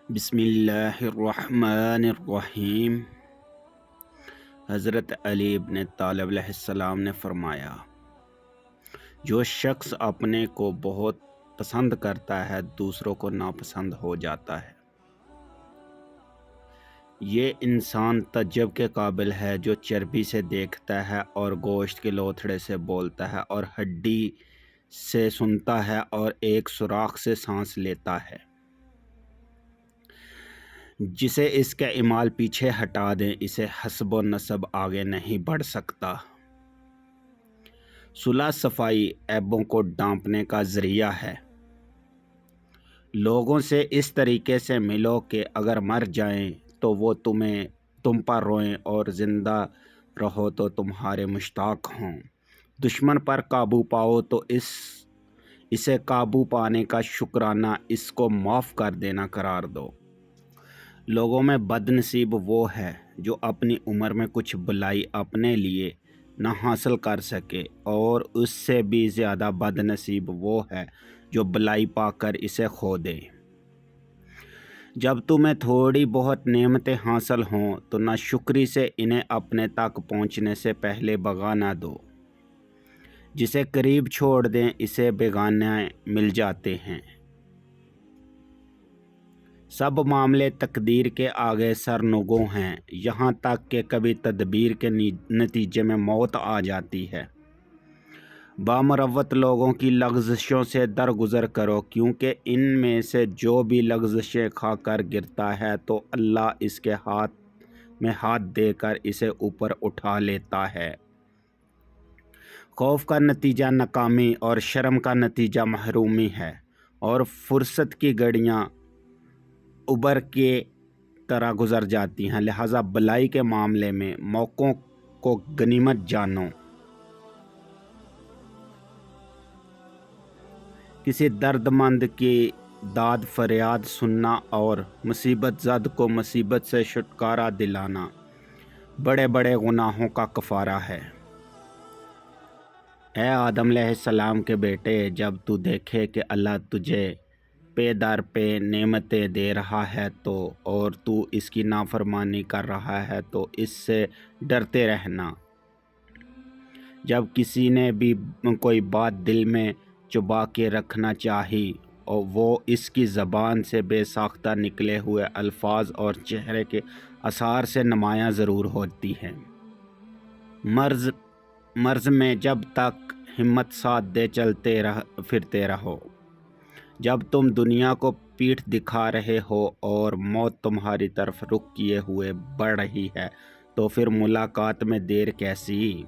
بسم اللہ الرحمن الرحیم۔ حضرت علی ابن طالب علیہ السلام نے فرمایا، جو شخص اپنے کو بہت پسند کرتا ہے دوسروں کو ناپسند ہو جاتا ہے۔ یہ انسان تعجب کے قابل ہے جو چربی سے دیکھتا ہے اور گوشت کے لوتھڑے سے بولتا ہے اور ہڈی سے سنتا ہے اور ایک سوراخ سے سانس لیتا ہے، جسے اس کے اعمال پیچھے ہٹا دیں اسے حسب و نسب آگے نہیں بڑھ سکتا۔ صلح صفائی عیبوں کو ڈھانپنے کا ذریعہ ہے۔ لوگوں سے اس طریقے سے ملو کہ اگر مر جائیں تو وہ تم پر روئیں اور زندہ رہو تو تمہارے مشتاق ہوں۔ دشمن پر قابو پاؤ تو اسے قابو پانے کا شکرانہ اس کو معاف کر دینا قرار دو۔ لوگوں میں بد نصیب وہ ہے جو اپنی عمر میں کچھ بلائی اپنے لیے نہ حاصل کر سکے، اور اس سے بھی زیادہ بد نصیب وہ ہے جو بلائی پا کر اسے کھو دے۔ جب تمہیں تھوڑی بہت نعمتیں حاصل ہوں تو ناشکری سے انہیں اپنے تک پہنچنے سے پہلے بھگا نہ دو۔ جسے قریب چھوڑ دیں اسے بیگانے مل جاتے ہیں۔ سب معاملے تقدیر کے آگے سرنگوں ہیں، یہاں تک کہ کبھی تدبیر کے نتیجے میں موت آ جاتی ہے۔ بامروت لوگوں کی لغزشوں سے درگزر کرو، کیونکہ ان میں سے جو بھی لغزشیں کھا کر گرتا ہے تو اللہ اس کے ہاتھ میں ہاتھ دے کر اسے اوپر اٹھا لیتا ہے۔ خوف کا نتیجہ ناکامی اور شرم کا نتیجہ محرومی ہے، اور فرصت کی گھڑیاں ابر کے طرح گزر جاتی ہیں، لہٰذا بلائی کے معاملے میں موقعوں کو غنیمت جانو۔ کسی درد مند کی داد فریاد سننا اور مصیبت زد کو مصیبت سے چھٹکارا دلانا بڑے بڑے گناہوں کا کفارہ ہے۔ اے آدم علیہ السلام کے بیٹے، جب تو دیکھے کہ اللہ تجھے پے در پہ نعمتیں دے رہا ہے اور تو اس کی نافرمانی کر رہا ہے تو اس سے ڈرتے رہنا۔ جب کسی نے بھی کوئی بات دل میں چبا کے رکھنا چاہی اور وہ اس کی زبان سے بے ساختہ نکلے ہوئے الفاظ اور چہرے کے آثار سے نمایاں ضرور ہوتی ہے۔ مرض میں جب تک ہمت ساتھ دے چلتے پھرتے رہو۔ جب تم دنیا کو پیٹھ دکھا رہے ہو اور موت تمہاری طرف رخ کیے ہوئے بڑھ رہی ہے تو پھر ملاقات میں دیر کیسی؟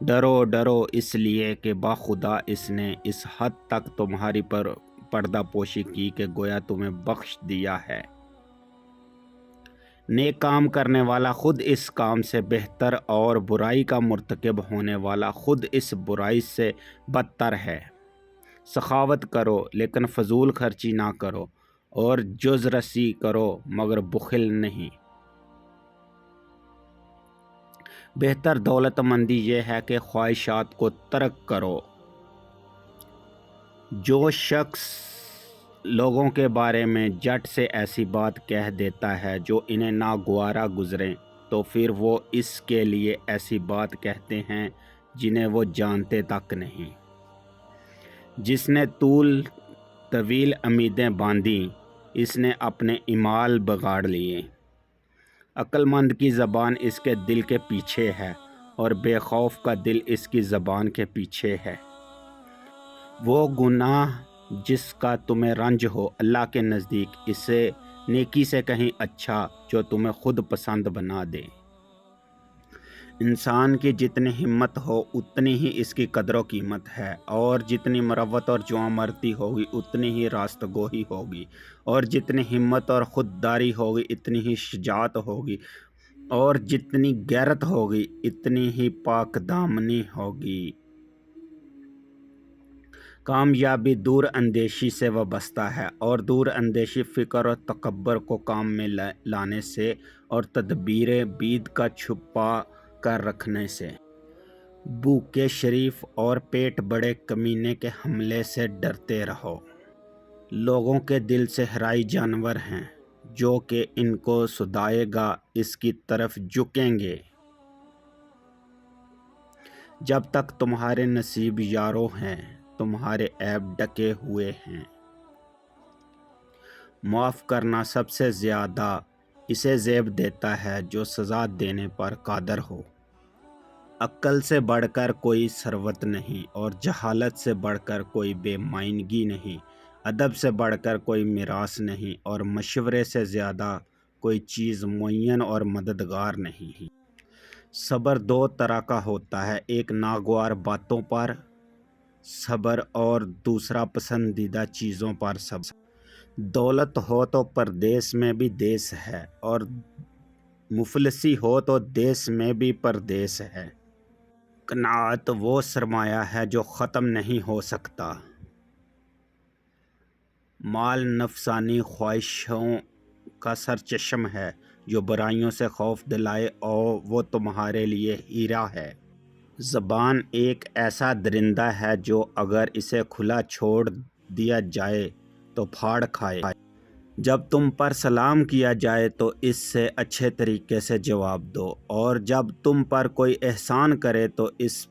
ڈرو اس لیے کہ باخدا اس نے اس حد تک تمہاری پردہ پوشی کی کہ گویا تمہیں بخش دیا ہے۔ نیک کام کرنے والا خود اس کام سے بہتر اور برائی کا مرتکب ہونے والا خود اس برائی سے بدتر ہے۔ سخاوت کرو لیکن فضول خرچی نہ کرو، اور جز رسی کرو مگر بخل نہیں۔ بہتر دولت مندی یہ ہے کہ خواہشات کو ترک کرو۔ جو شخص لوگوں کے بارے میں جھٹ سے ایسی بات کہہ دیتا ہے جو انہیں ناگوارا گزرے تو پھر وہ اس کے لیے ایسی بات کہتے ہیں جنہیں وہ جانتے تک نہیں۔ جس نے طویل امیدیں باندھیں اس نے اپنے اعمال بگاڑ لیے۔ عقل مند کی زبان اس کے دل کے پیچھے ہے اور بے خوف کا دل اس کی زبان کے پیچھے ہے۔ وہ گناہ جس کا تمہیں رنج ہو اللہ کے نزدیک اسے نیکی سے کہیں اچھا جو تمہیں خود پسند بنا دے۔ انسان کی جتنی ہمت ہو اتنی ہی اس کی قدر و قیمت ہے، اور جتنی مروت اور جوانمردی ہوگی اتنی ہی راست گوئی ہوگی، اور جتنی ہمت اور خودداری ہوگی اتنی ہی شجاعت ہوگی، اور جتنی غیرت ہوگی اتنی ہی پاک دامنی ہوگی۔ کامیابی دور اندیشی سے وابستہ ہے، اور دور اندیشی فکر اور تکبر کو کام میں لانے سے اور تدبیر بید کا چھپا کر رکھنے سے۔ بھوکے شریف اور پیٹ بڑے کمینے کے حملے سے ڈرتے رہو۔ لوگوں کے دل صحرائی جانور ہیں، جو کہ ان کو سدائے گا اس کی طرف جھکیں گے۔ جب تک تمہارے نصیب یارو ہیں تمہارے عیب ڈھکے ہوئے ہیں۔ معاف کرنا سب سے زیادہ اسے زیب دیتا ہے جو سزا دینے پر قادر ہو۔ عقل سے بڑھ کر کوئی ثروت نہیں اور جہالت سے بڑھ کر کوئی بے معنی نہیں، ادب سے بڑھ کر کوئی میراث نہیں اور مشورے سے زیادہ کوئی چیز معین اور مددگار نہیں۔ صبر دو طرح کا ہوتا ہے، ایک ناگوار باتوں پر صبر اور دوسرا پسندیدہ چیزوں پر صبر۔ دولت ہو تو پردیس میں بھی دیس ہے اور مفلسی ہو تو دیس میں بھی پردیس ہے۔ قناعت وہ سرمایہ ہے جو ختم نہیں ہو سکتا۔ مال نفسانی خواہشوں کا سرچشم ہے جو برائیوں سے خوف دلائے اور وہ تمہارے لیے ہیرا ہے۔ زبان ایک ایسا درندہ ہے جو اگر اسے کھلا چھوڑ دیا جائے تو پھاڑ کھائے۔ جب تم پر سلام کیا جائے تو اس سے اچھے طریقے سے جواب دو اور جب تم پر کوئی احسان کرے تو اس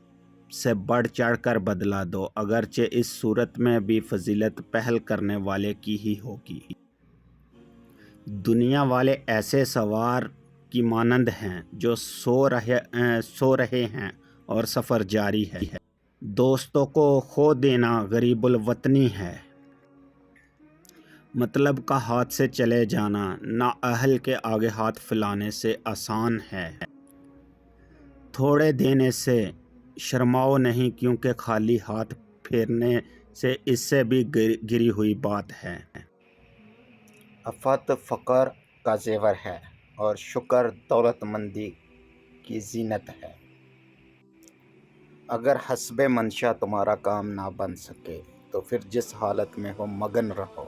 سے بڑھ چڑھ کر بدلہ دو، اگرچہ اس صورت میں بھی فضیلت پہل کرنے والے کی ہی ہوگی۔ دنیا والے ایسے سوار کی مانند ہیں جو سو رہے ہیں اور سفر جاری ہے۔ دوستوں کو کھو دینا غریب الوطنی ہے۔ مطلب کا ہاتھ سے چلے جانا نااہل کے آگے ہاتھ پھیلانے سے آسان ہے۔ تھوڑے دینے سے شرماؤ نہیں کیونکہ خالی ہاتھ پھیرنے سے اس سے بھی گری ہوئی بات ہے۔ عفت فقر کا زیور ہے اور شکر دولت مندی کی زینت ہے۔ اگر حسب منشا تمہارا کام نہ بن سکے تو پھر جس حالت میں ہو مگن رہو۔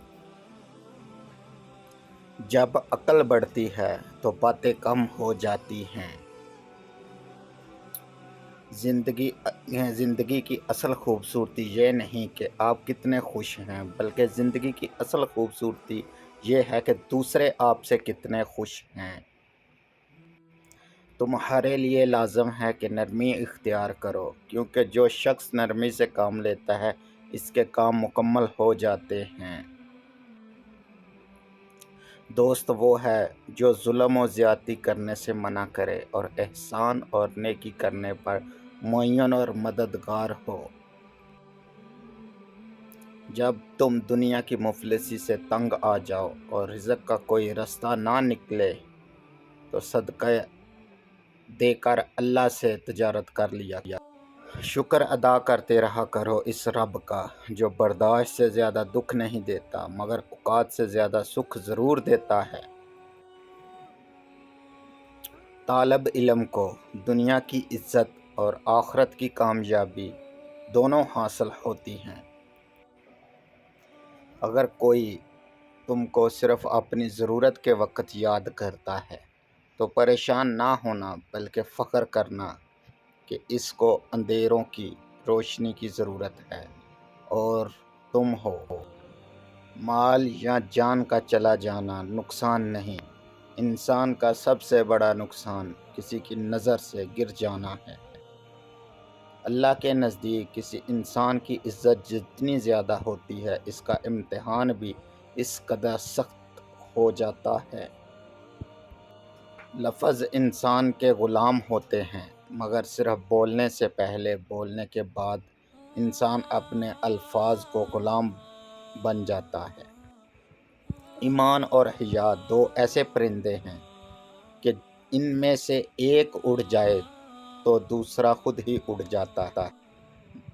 جب عقل بڑھتی ہے تو باتیں کم ہو جاتی ہیں۔ زندگی کی اصل خوبصورتی یہ نہیں کہ آپ کتنے خوش ہیں، بلکہ زندگی کی اصل خوبصورتی یہ ہے کہ دوسرے آپ سے کتنے خوش ہیں۔ تمہارے لیے لازم ہے کہ نرمی اختیار کرو، کیونکہ جو شخص نرمی سے کام لیتا ہے اس کے کام مکمل ہو جاتے ہیں۔ دوست وہ ہے جو ظلم و زیادتی کرنے سے منع کرے اور احسان اور نیکی کرنے پر معین اور مددگار ہو۔ جب تم دنیا کی مفلسی سے تنگ آ جاؤ اور رزق کا کوئی رستہ نہ نکلے تو صدقہ دے کر اللہ سے تجارت کر لیا۔ شکر ادا کرتے رہا کرو اس رب کا جو برداشت سے زیادہ دکھ نہیں دیتا مگر اوقات سے زیادہ سکھ ضرور دیتا ہے۔ طالب علم کو دنیا کی عزت اور آخرت کی کامیابی دونوں حاصل ہوتی ہیں۔ اگر کوئی تم کو صرف اپنی ضرورت کے وقت یاد کرتا ہے تو پریشان نہ ہونا بلکہ فخر کرنا کہ اس کو اندھیروں کی روشنی کی ضرورت ہے اور تم ہو۔ مال یا جان کا چلا جانا نقصان نہیں، انسان کا سب سے بڑا نقصان کسی کی نظر سے گر جانا ہے۔ اللہ کے نزدیک کسی انسان کی عزت جتنی زیادہ ہوتی ہے اس کا امتحان بھی اس قدر سخت ہو جاتا ہے۔ لفظ انسان کے غلام ہوتے ہیں مگر صرف بولنے سے پہلے بولنے کے بعد انسان اپنے الفاظ کو غلام بن جاتا ہے۔ ایمان اور حیا دو ایسے پرندے ہیں کہ ان میں سے ایک اڑ جائے تو دوسرا خود ہی اڑ جاتا ہے۔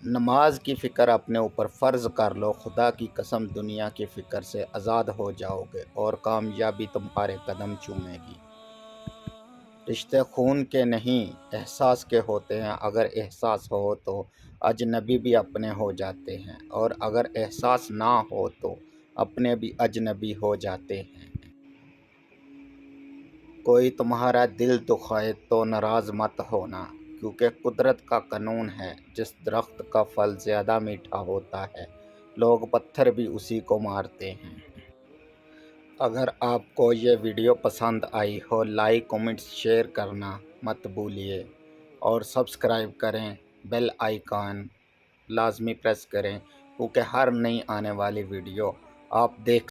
نماز کی فکر اپنے اوپر فرض کر لو، خدا کی قسم دنیا کی فکر سے آزاد ہو جاؤ گے اور کامیابی تمہارے قدم چومے گی۔ رشتے خون کے نہیں احساس کے ہوتے ہیں، اگر احساس ہو تو اجنبی بھی اپنے ہو جاتے ہیں اور اگر احساس نہ ہو تو اپنے بھی اجنبی ہو جاتے ہیں۔ کوئی تمہارا دل دکھائے تو ناراض مت ہونا، کیونکہ قدرت کا قانون ہے جس درخت کا پھل زیادہ میٹھا ہوتا ہے لوگ پتھر بھی اسی کو مارتے ہیں۔ اگر آپ کو یہ ویڈیو پسند آئی ہو لائک کمنٹس شیئر کرنا مت بھولیے اور سبسکرائب کریں، بیل آئیکن لازمی پریس کریں کیونکہ ہر نئی آنے والی ویڈیو آپ دیکھ